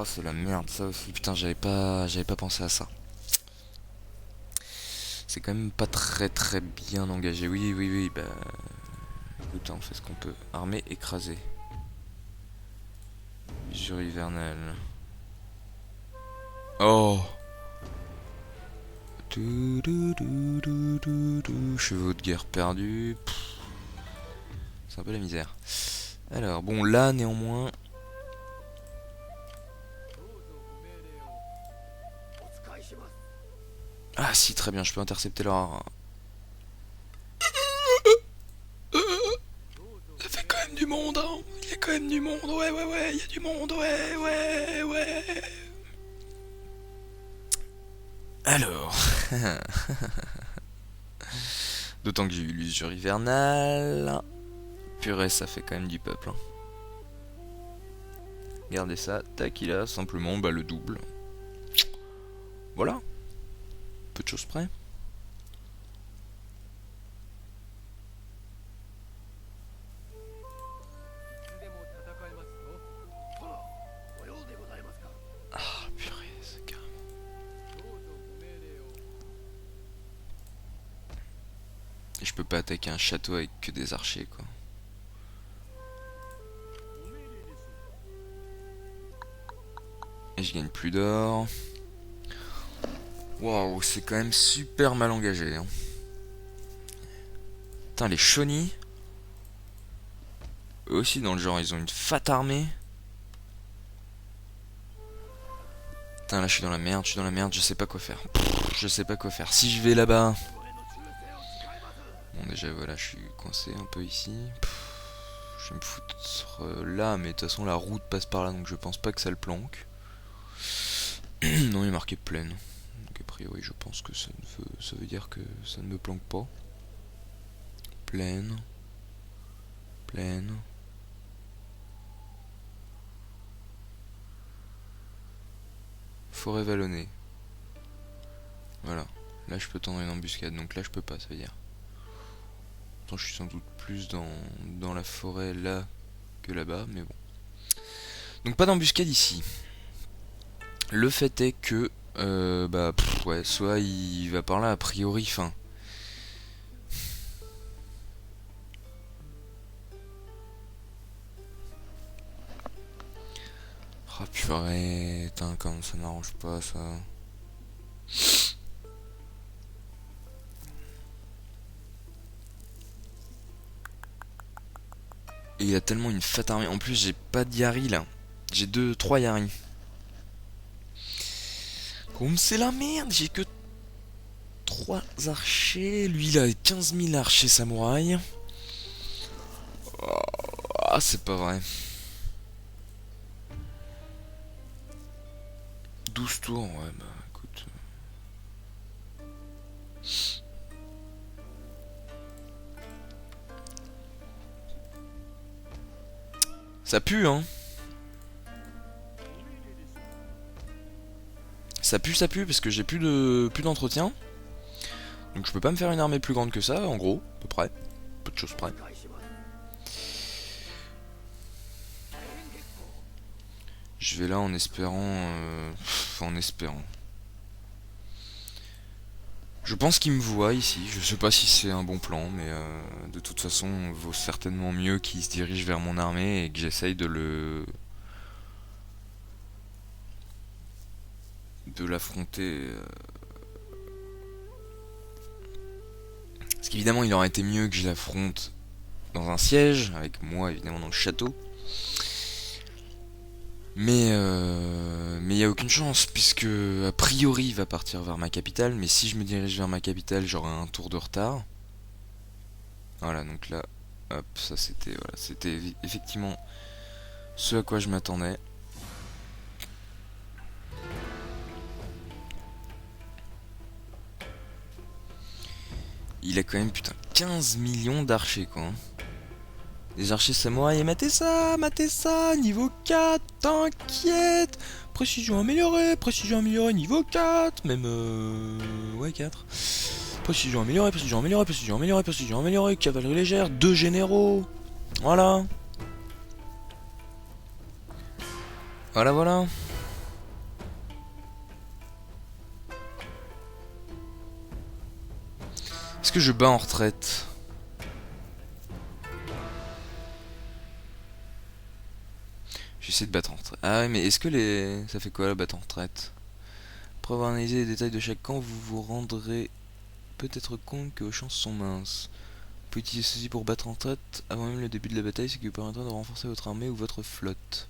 c'est la merde ça aussi. Putain, j'avais pas pensé à ça. C'est quand même pas très bien engagé. Oui, bah écoute, on fait ce qu'on peut. Armée écrasée. Usure hivernale. Oh. Chevaux de guerre perdus. C'est un peu la misère. Alors, bon, là, néanmoins... Ah si, très bien, je peux intercepter leur... Ça fait quand même du monde, hein. Il y a quand même du monde, ouais, il y a du monde, ouais. Alors... D'autant que j'ai eu l'usure hivernale. Purée, ça fait quand même du peuple. Hein. Regardez ça, tac, il a simplement bah, le double. Voilà, peu de choses près. Ah, purée, c'est carrément... Et je peux pas attaquer un château avec que des archers, quoi. Et je gagne plus d'or. Waouh, c'est quand même super mal engagé. Hein. Putain, les Shawnee. Eux aussi, dans le genre, ils ont une fat armée. Putain, là, je suis dans la merde, je sais pas quoi faire. Je sais pas quoi faire. Si je vais là-bas... Bon, déjà, voilà, je suis coincé un peu ici. Je vais me foutre là, mais de toute façon, la route passe par là, donc je pense pas que ça le planque. Non, il est marqué plaine. Donc, a priori, je pense que ça veut dire que ça ne me planque pas. Plaine. Plaine. Forêt vallonnée. Voilà. Là, je peux tendre une embuscade, donc là, je peux pas, ça veut dire. Pourtant, je suis sans doute plus dans la forêt là que là-bas, mais bon. Donc, pas d'embuscade ici. Le fait est que, ouais, soit il va par là, a priori, fin. Ah purée, putain, comme ça m'arrange pas ça. Et il a tellement une fat armée. En plus, j'ai pas de Yari là. J'ai 3 Yari. Comme c'est la merde, j'ai que 3 archers. Lui, il a 15 000 archers samouraïs. Ah, c'est pas vrai. 12 tours, ouais, bah écoute. Ça pue, hein. Ça pue, parce que j'ai plus d'entretien. Donc je peux pas me faire une armée plus grande que ça, en gros, à peu près. Peu de choses près. Je vais là en espérant... en espérant. Je pense qu'il me voit ici. Je sais pas si c'est un bon plan, mais de toute façon, il vaut certainement mieux qu'il se dirige vers mon armée et que j'essaye de l'affronter. Parce qu'évidemment, il aurait été mieux que je l'affronte dans un siège, avec moi évidemment dans le château. Mais il n'y a aucune chance, puisque a priori il va partir vers ma capitale, mais si je me dirige vers ma capitale, j'aurai un tour de retard. Voilà, donc là, hop, ça c'était effectivement ce à quoi je m'attendais. Il a quand même, putain, 15 millions d'archers, quoi. Les archers samouraïs, matez ça, niveau 4, t'inquiète. Précision améliorée, niveau 4, même, ouais, 4. Précision améliorée, cavalerie légère, 2 généraux. Voilà. Voilà. Est-ce que je bats en retraite? J'essaie de battre en retraite. Ah ouais, mais est-ce que les... Ça fait quoi la battre en retraite? Après avoir analysé les détails de chaque camp, vous vous rendrez peut-être compte que vos chances sont minces. Vous pouvez utiliser ceci pour battre en retraite avant même le début de la bataille, ce qui vous permettra de renforcer votre armée ou votre flotte.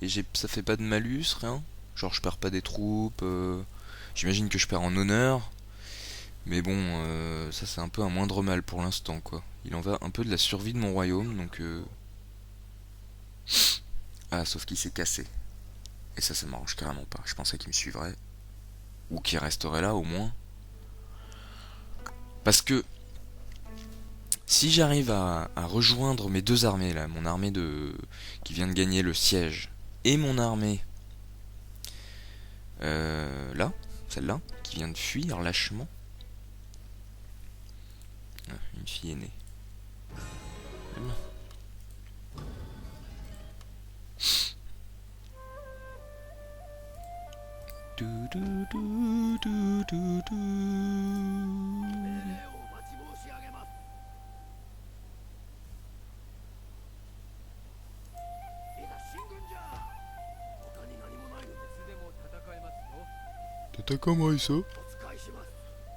Et ça fait pas de malus, rien? Genre je perds pas des troupes, j'imagine que je perds en honneur. Mais bon, ça c'est un peu un moindre mal pour l'instant quoi. Il en va un peu de la survie de mon royaume, donc Ah, sauf qu'il s'est cassé. Et ça m'arrange carrément pas. Je pensais qu'il me suivrait. Ou qu'il resterait là au moins. Parce que si j'arrive à rejoindre mes deux armées là, mon armée qui vient de gagner le siège, et mon armée là, celle-là, qui vient de fuir lâchement. Ah, une fille est née.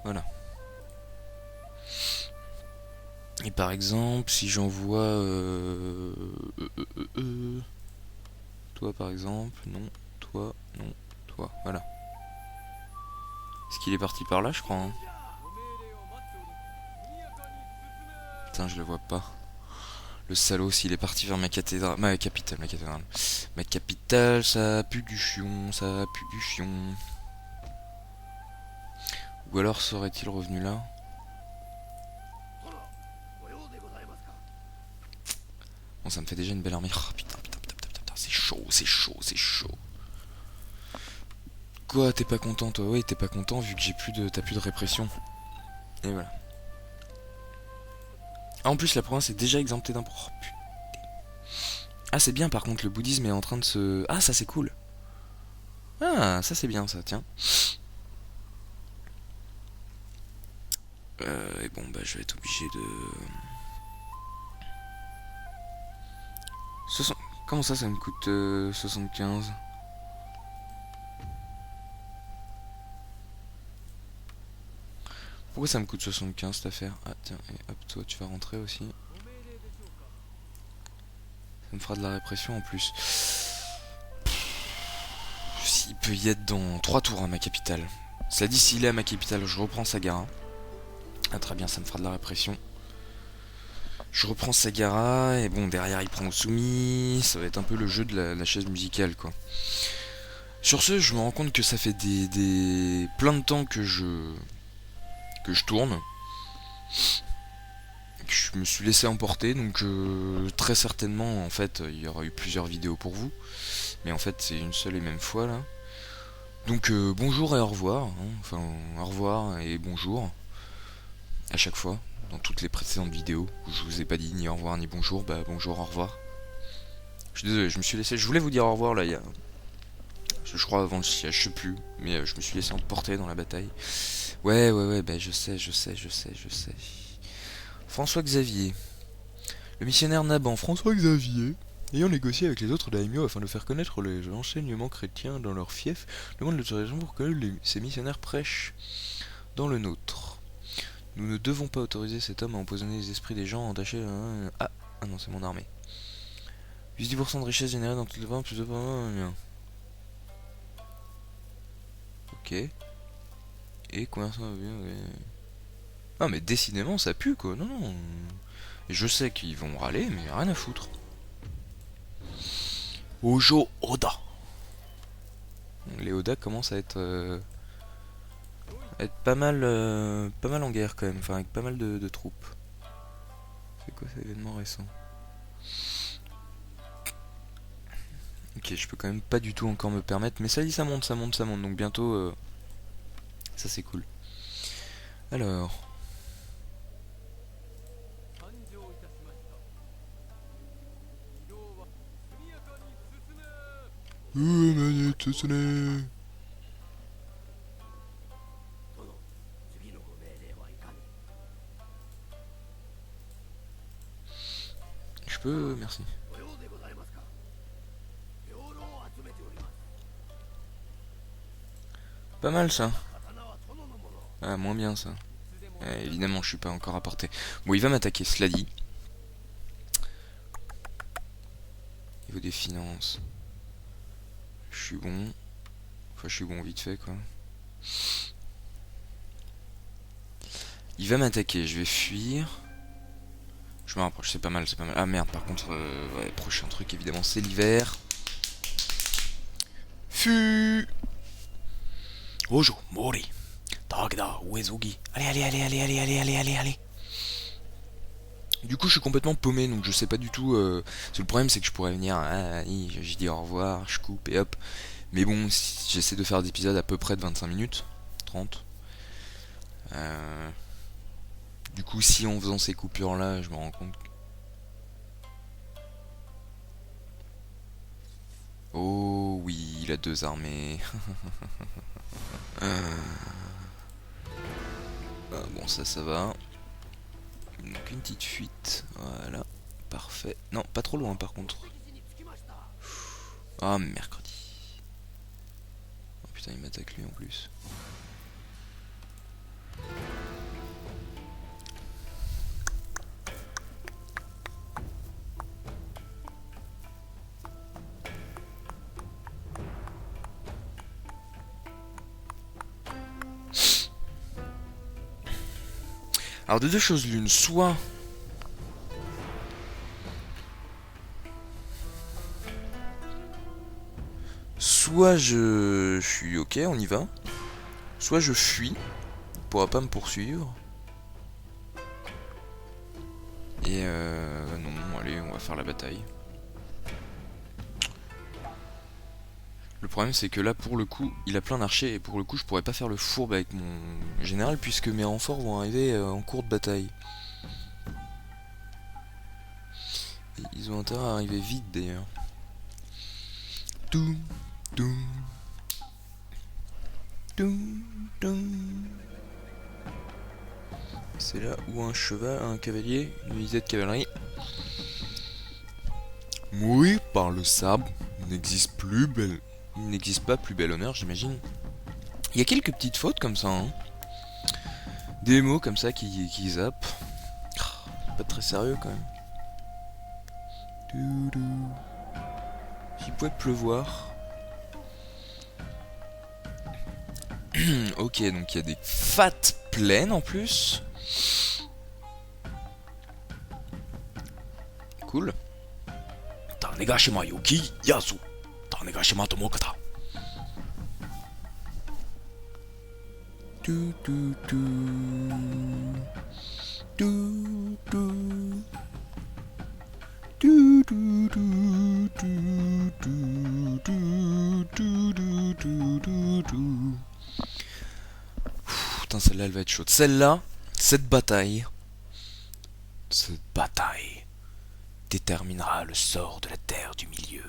Voilà. Et par exemple, si j'envoie toi par exemple, non, toi, non, toi, voilà. Est-ce qu'il est parti par là, je crois, hein? Putain, je le vois pas. Le salaud, s'il est parti vers ma cathédrale, ma capitale, ma capitale, ça pue du chion, ça pue du chion. Ou alors serait-il revenu là? Bon, ça me fait déjà une belle armée. Oh, putain, c'est chaud, c'est chaud, c'est chaud. Quoi, t'es pas content toi? Oui, t'es pas content vu que t'as plus de répression. Et voilà. Ah, en plus, la province est déjà exemptée d'impôts. Oh, putain. Ah, c'est bien par contre, le bouddhisme est en train de se... Ah, ça c'est cool. Ah, ça c'est bien ça, tiens. Et bon, bah je vais être obligé de... Comment ça me coûte 75? Pourquoi ça me coûte 75 cette affaire? Ah tiens, et hop, toi tu vas rentrer aussi. Ça me fera de la répression en plus. Il peut y être dans 3 tours à ma capitale. Cela dit, s'il est à ma capitale, je reprends Sagara. Ah très bien, ça me fera de la répression. Je reprends Sagara, et bon, derrière il prend Osumi. Ça va être un peu le jeu de la chaise musicale, quoi. Sur ce, je me rends compte que ça fait plein de temps que je tourne. Je me suis laissé emporter, donc très certainement, en fait, il y aura eu plusieurs vidéos pour vous. Mais en fait, c'est une seule et même fois, là. Donc bonjour et au revoir. Hein. Enfin, au revoir et bonjour. À chaque fois, dans toutes les précédentes vidéos, où je vous ai pas dit ni au revoir ni bonjour, bah bonjour, au revoir. Je suis désolé, je me suis laissé... Je voulais vous dire au revoir, là, il y a... Je crois avant le siège, je sais plus. Mais je me suis laissé emporter dans la bataille. Ouais, bah je sais. François Xavier. Le missionnaire Naban, François Xavier, ayant négocié avec les autres daimyo afin de faire connaître les enseignements chrétiens dans leur fief, demande l'autorisation pour que ces missionnaires prêchent dans le nôtre. Nous ne devons pas autoriser cet homme à empoisonner les esprits des gens entachés... Ah non, c'est mon armée. Plus 10% de richesse générée dans toutes les ventes, plus de... Ok. Et combien ça va bien? Ah mais décidément ça pue quoi, non. Et je sais qu'ils vont râler, mais rien à foutre. Ojo Oda. Les Oda commencent à être pas mal en guerre quand même, enfin avec pas mal de troupes. C'est quoi cet événement récent? Ok, je peux quand même pas du tout encore me permettre, mais ça dit ça monte, donc bientôt ça c'est cool. Alors... Je peux, merci. Pas mal ça. Ah, moins bien ça. Évidemment, je suis pas encore à portée. Bon, il va m'attaquer, cela dit. Niveau des finances. Je suis bon. Enfin, je suis bon vite fait, quoi. Il va m'attaquer, je vais fuir. Je me rapproche, c'est pas mal, c'est pas mal. Ah merde, par contre, ouais, prochain truc, évidemment, c'est l'hiver. Fu Ojo, Mori. Tagda, Uezugi. Allez. Du coup, je suis complètement paumé, donc je sais pas du tout. Le problème, c'est que je pourrais venir. Je dis au revoir, je coupe et hop. Mais bon, si j'essaie de faire des épisodes à peu près de 25 minutes, 30. Du coup, si en faisant ces coupures là, je me rends compte. Oh oui, il a 2 armées. Bon, ça va. Donc une petite fuite, voilà, parfait. Non, pas trop loin par contre. Ah, mercredi. Oh putain, il m'attaque lui en plus. Alors de deux choses l'une, soit je suis ok, on y va. Soit je fuis, il pourra pas me poursuivre. Et non, allez, on va faire la bataille. Le problème c'est que là pour le coup, il a plein d'archers et pour le coup je pourrais pas faire le fourbe avec mon général puisque mes renforts vont arriver en cours de bataille. Et ils ont intérêt à arriver vite d'ailleurs. Doum, doum, doum, doum. C'est là où un cheval, un cavalier, une unité de cavalerie. Mourir par le sabre n'existe plus belle. Il n'existe pas plus bel honneur, j'imagine. Il y a quelques petites fautes comme ça, hein. Des mots comme ça qui zappent. Pas très sérieux quand même. Il pouvait pleuvoir. Ok, donc il y a des fat plaines en plus. Cool. Tanegashima Yuki Yasu. Tanegashima Tomokata. Putain, celle-là elle va être chaude. Celle-là, cette bataille déterminera le sort de la terre du milieu.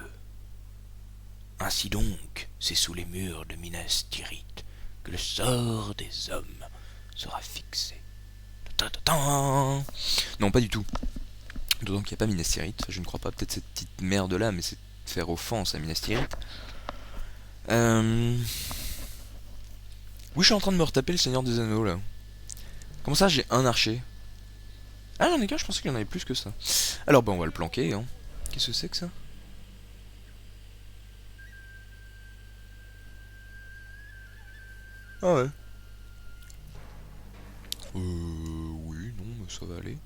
Ainsi donc, c'est sous les murs de Minas Tirith que le sort des hommes sera fixé. Non, pas du tout. D'autant qu'il n'y a pas Minas Tirith. Je ne crois pas, peut-être cette petite merde là, mais c'est faire offense à Minas Tirith. Oui, je suis en train de me retaper le Seigneur des Anneaux là. Comment ça, j'ai un archer? Ah, j'en ai qu'un, je pensais qu'il y en avait plus que ça. Alors, bah, on va le planquer, hein. Qu'est-ce que c'est que ça? Ah ouais. Oui, non, mais ça va aller.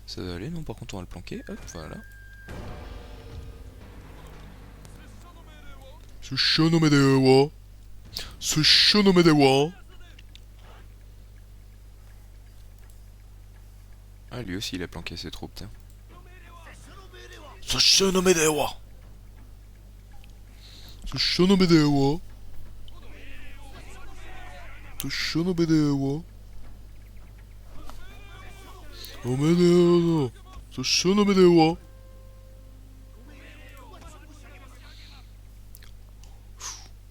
Ça va aller, non, par contre, on va le planquer. Hop, voilà. Ah, lui aussi, il a planqué ses troupes, tiens.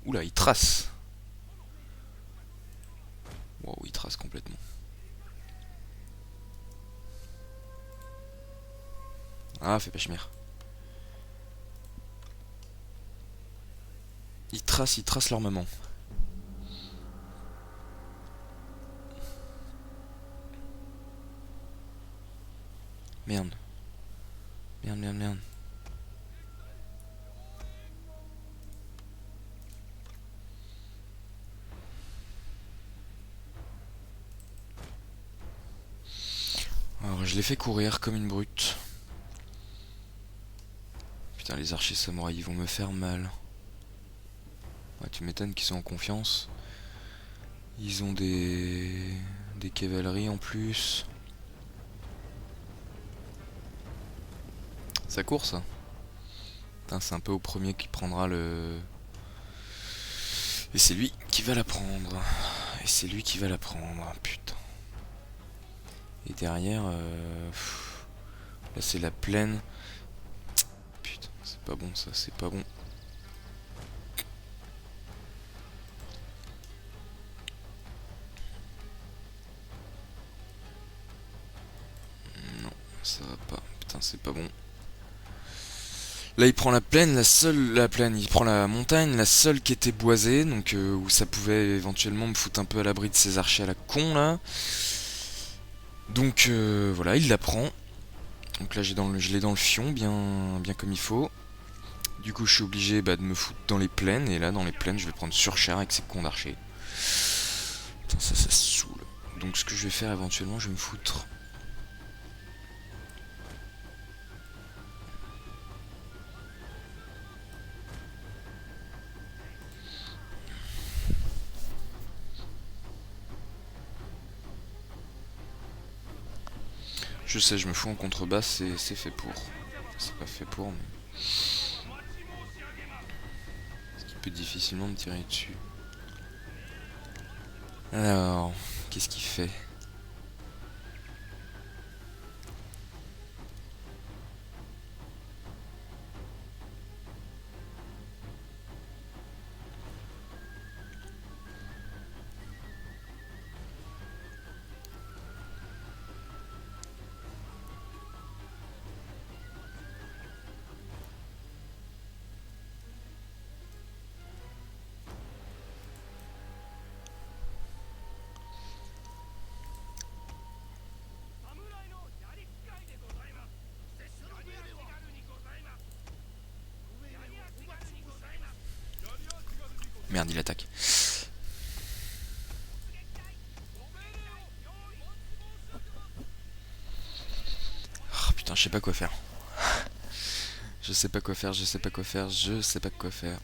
Oula, il trace. Wow, il trace complètement. Ah, fais pas chmire. Ils tracent leur maman. Merde. Merde, merde, merde. Alors, je l'ai fait courir comme une brute. Putain, les archers samouraïs, ils vont me faire mal. Ouais, tu m'étonnes qu'ils sont en confiance. Ils ont des cavaleries en plus. Ça court, ça. Putain, c'est un peu au premier qui prendra le... Et c'est lui qui va la prendre. Et c'est lui qui va la prendre. Putain. Et derrière... Là, c'est la plaine. Putain, c'est pas bon, ça. C'est pas bon. Non, ça va pas. Putain, c'est pas bon. Là, il prend la plaine, la plaine, il prend la montagne, la seule qui était boisée, donc où ça pouvait éventuellement me foutre un peu à l'abri de ces archers à la con là. Donc voilà, il la prend. Donc là, je l'ai dans le fion, bien comme il faut. Du coup, je suis obligé de me foutre dans les plaines, et là, dans les plaines, je vais prendre surcher avec ces cons d'archers. Putain, ça saoule. Donc, ce que je vais faire éventuellement, je vais me foutre. Je sais, je me fous en contrebasse, c'est fait pour. C'est pas fait pour, mais. Ce qui peut difficilement me tirer dessus. Alors, qu'est-ce qu'il fait? Merde, il attaque. Oh, putain, je sais pas quoi faire. Je sais pas quoi faire, je sais pas quoi faire, je sais pas quoi faire.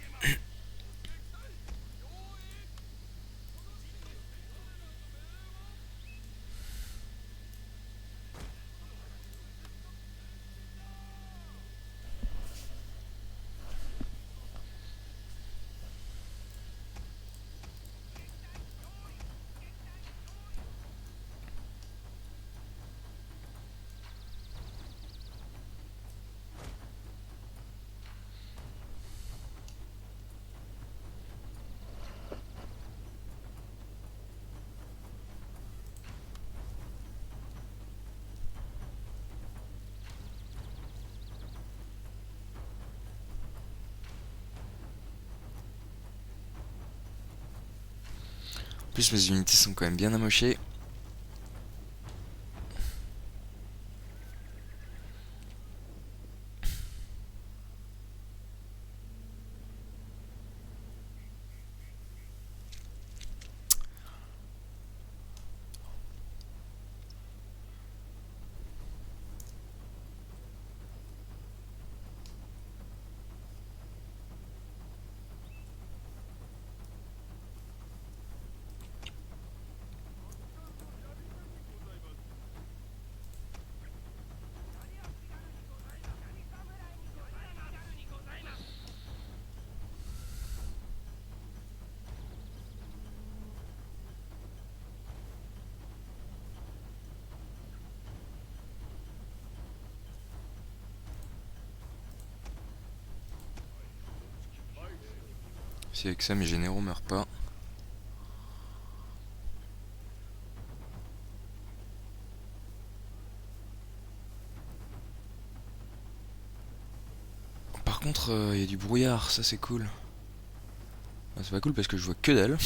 En plus, mes unités sont quand même bien amochées. Si avec ça mes généraux meurent pas. contre, il y a du brouillard, ça c'est cool. Ah, c'est pas cool parce que je vois que dalle.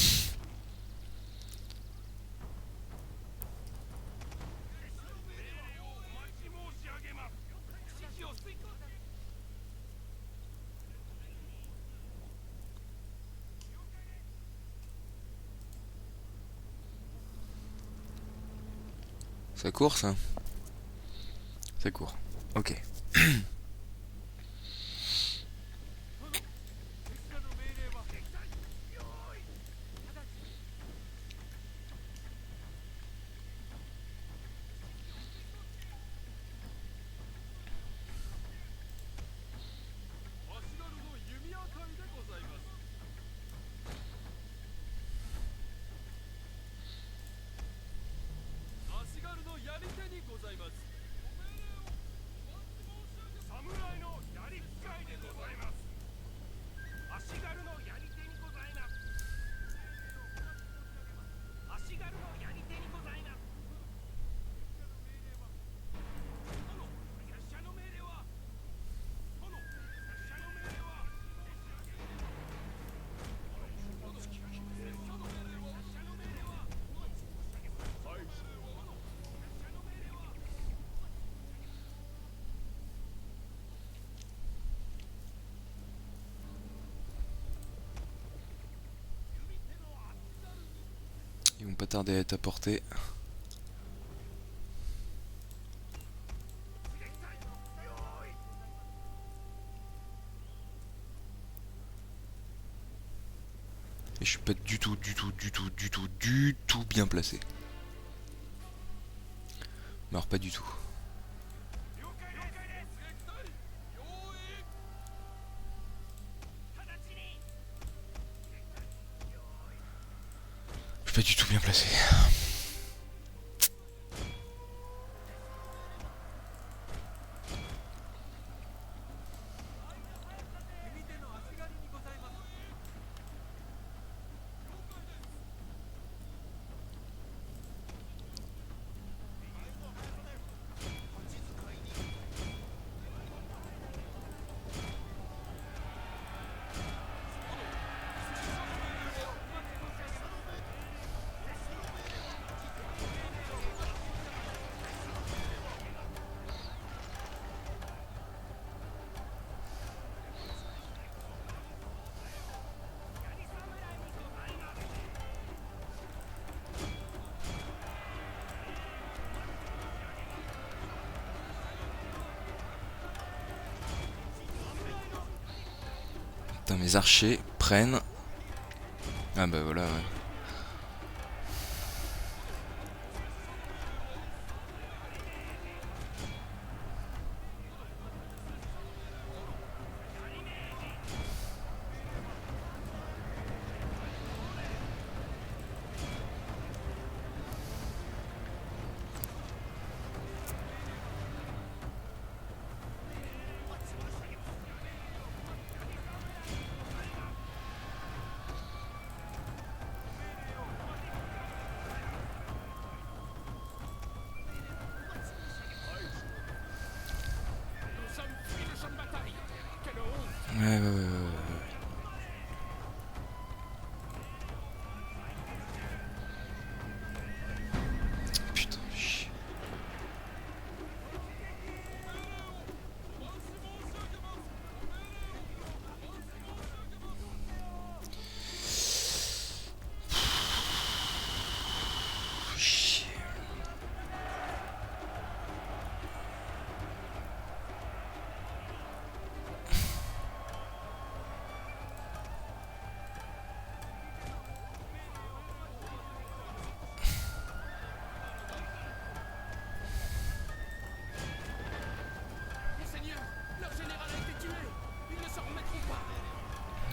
Ça court ça? Ça court. Ok. Ils vont pas tarder à être apportés. Et je suis pas du tout bien placé. Mais alors pas du tout. Je suis pas du tout bien placé. Putain, mes archers prennent. Ah bah voilà, ouais. Ouais. Putain, chier. Chier.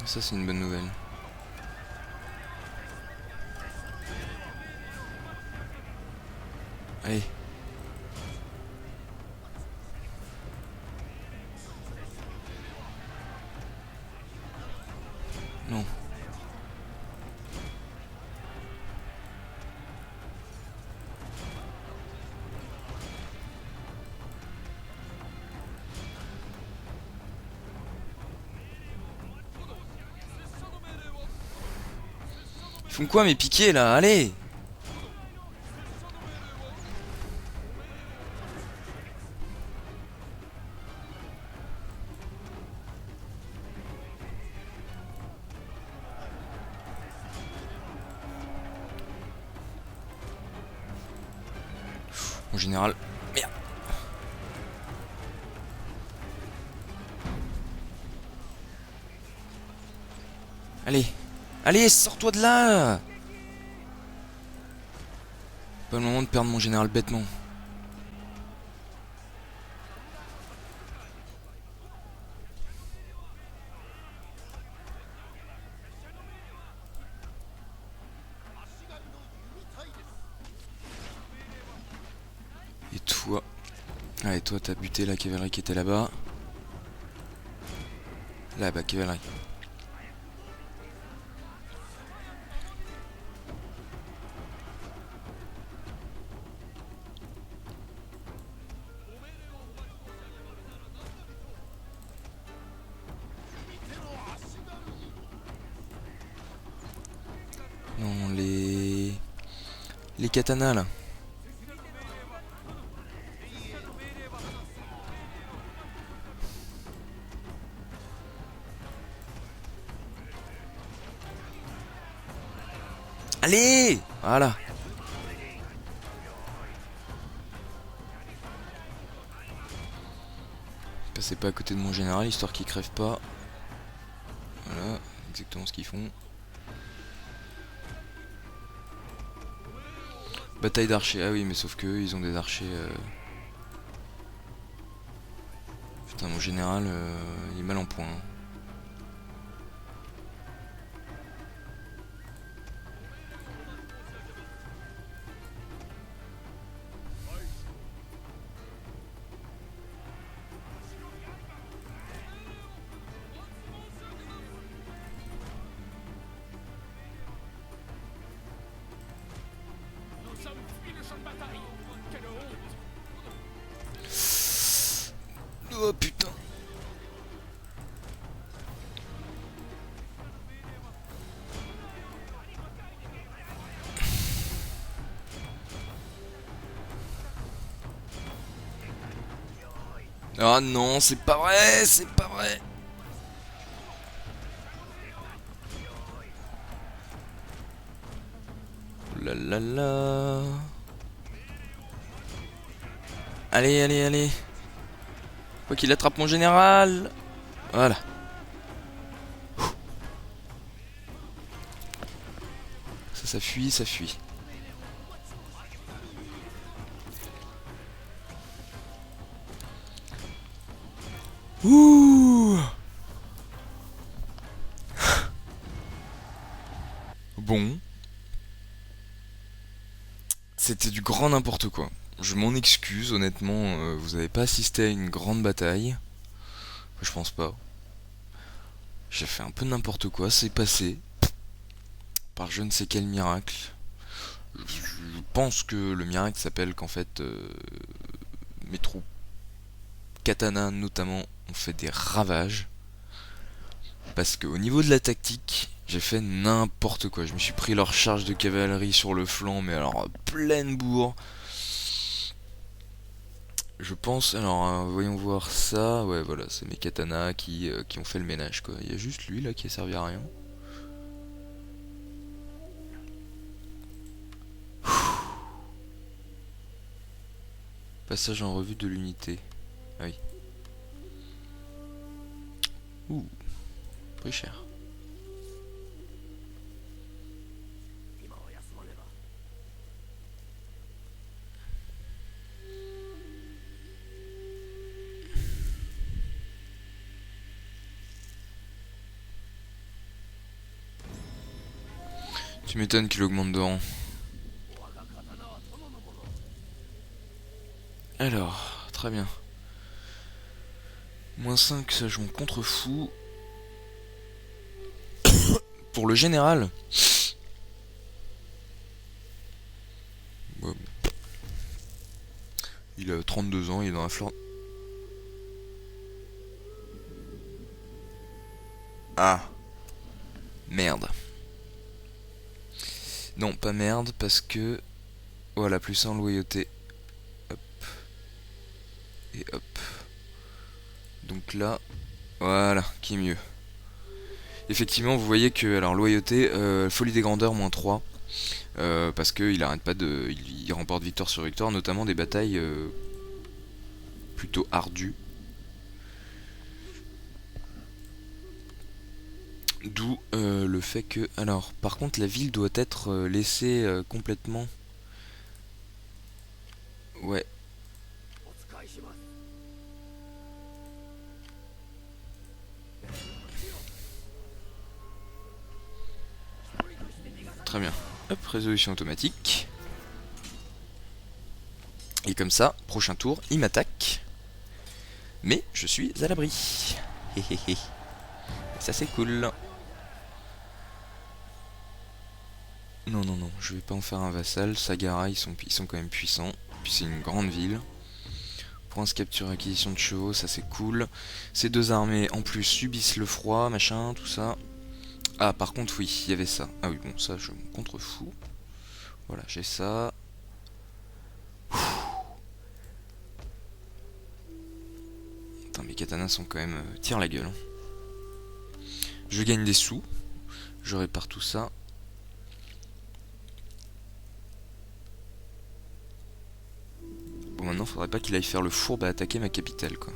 Ça c'est une bonne nouvelle. Allez. Non. Ils font quoi mes piquets là? Allez! En général... Merde! Allez! Allez, sors-toi de là! Pas le moment de perdre mon général bêtement. Et toi... Allez, toi t'as buté la cavalerie qui était là-bas. Là-bas, cavalerie. Non, les... Les katanas là. Allez! Voilà. Passez pas à côté de mon général, histoire qu'il crève pas. Voilà, exactement ce qu'ils font. Bataille d'archers, ah oui, mais sauf que ils ont des archers... Putain, mon général, il est mal en point. Hein. Oh putain. Ah non, c'est pas vrai, c'est pas vrai. Oh là là là. Allez, allez, allez. Faut qu'il attrape mon général. Voilà. Ça fuit, ça fuit. Ouh. Bon. C'était du grand n'importe quoi. Je m'en excuse, honnêtement, vous avez pas assisté à une grande bataille. Je pense pas. J'ai fait un peu n'importe quoi, c'est passé. Par je ne sais quel miracle. Je pense que le miracle s'appelle qu'en fait, mes troupes katana notamment ont fait des ravages. Parce qu'au niveau de la tactique, j'ai fait n'importe quoi. Je me suis pris leur charge de cavalerie sur le flanc, mais alors pleine bourre. Je pense, alors voyons voir ça. Ouais, voilà, c'est mes katanas qui ont fait le ménage quoi. Il y a juste lui là qui a servi à rien. Passage en revue de l'unité. Ah oui. Ouh, pris cher. Tu m'étonnes qu'il augmente de rang. Alors, très bien. Moins 5, ça joue en contre-fou. Pour le général. Ouais, bon. Il a 32 ans, il est dans la flore. Ah. Merde. Non, pas merde, parce que... Voilà, plus 1 en loyauté. Hop. Et hop. Donc là, voilà, qui est mieux. Effectivement, vous voyez que, alors, loyauté, folie des grandeurs, -3. Parce qu'il arrête pas de... Il remporte victoire sur victoire, notamment des batailles plutôt ardues. D'où le fait que... Alors, par contre, la ville doit être laissée complètement... Ouais. Très bien. Hop, résolution automatique. Et comme ça, prochain tour, il m'attaque. Mais je suis à l'abri. Héhéhé. Ça c'est cool. Non, non, non, je vais pas en faire un vassal. Sagara, ils sont quand même puissants. Puis c'est une grande ville. Prince capture acquisition de chevaux, ça c'est cool. Ces deux armées en plus subissent le froid, machin, tout ça. Ah, par contre, oui, il y avait ça. Ah oui, bon, ça je me contrefous. Voilà, j'ai ça. Putain, mes katanas sont quand même... tirent la gueule. Je gagne des sous. Je répare tout ça. Bon, maintenant, faudrait pas qu'il aille faire le fourbe à attaquer ma capitale, quoi.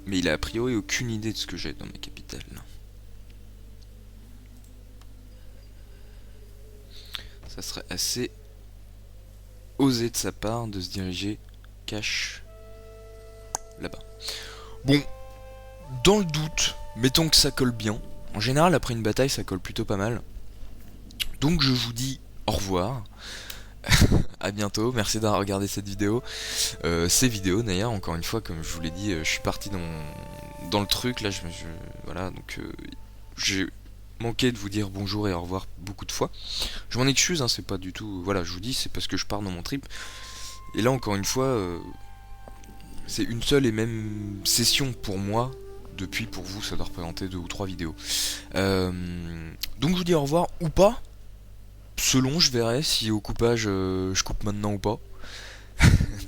Mais il a a priori aucune idée de ce que j'ai dans ma capitale. Ça serait assez osé de sa part de se diriger cash là-bas. Bon, dans le doute, mettons que ça colle bien. En général, après une bataille, ça colle plutôt pas mal. Donc je vous dis au revoir. À bientôt, merci d'avoir regardé cette vidéo. Ces vidéos d'ailleurs, encore une fois, comme je vous l'ai dit, je suis parti dans le truc, là, voilà, donc j'ai manqué de vous dire bonjour et au revoir beaucoup de fois. Je m'en excuse, hein, c'est pas du tout, voilà, je vous dis, c'est parce que je pars dans mon trip. Et là, encore une fois, c'est une seule et même session pour moi. Depuis, pour vous, ça doit représenter 2 ou 3 vidéos. Donc je vous dis au revoir ou pas. Selon, je verrai si au coupage je coupe maintenant ou pas.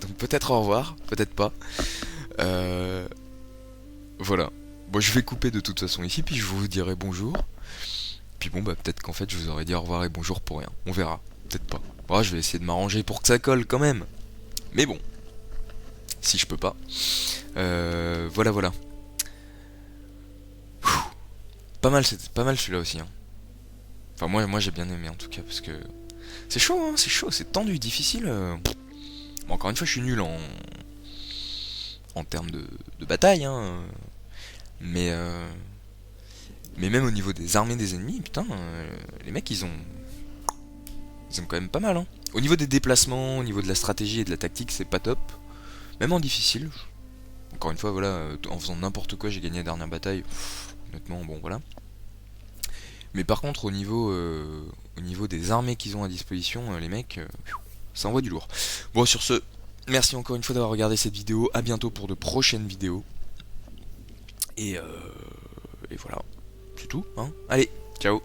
Donc peut-être au revoir, peut-être pas. Voilà. Bon, je vais couper de toute façon ici, puis je vous dirai bonjour. Puis bon, bah peut-être qu'en fait je vous aurais dit au revoir et bonjour pour rien. On verra. Peut-être pas. Bon, je vais essayer de m'arranger pour que ça colle quand même. Mais bon. Si je peux pas. Voilà, voilà. Pas mal celui-là aussi. Hein. Enfin, moi j'ai bien aimé en tout cas, parce que c'est chaud, hein, c'est chaud, c'est tendu, difficile. Bon, encore une fois, je suis nul en termes de bataille, hein. Mais, mais même au niveau des armées des ennemis, putain, les mecs ils ont quand même pas mal. Hein. Au niveau des déplacements, au niveau de la stratégie et de la tactique, c'est pas top. Même en difficile. Encore une fois, voilà, en faisant n'importe quoi, j'ai gagné la dernière bataille. Honnêtement, bon, voilà. Mais par contre, au niveau des armées qu'ils ont à disposition, les mecs, ça envoie du lourd. Bon, sur ce, merci encore une fois d'avoir regardé cette vidéo. À bientôt pour de prochaines vidéos. Et voilà, c'est tout. Hein. Allez, ciao.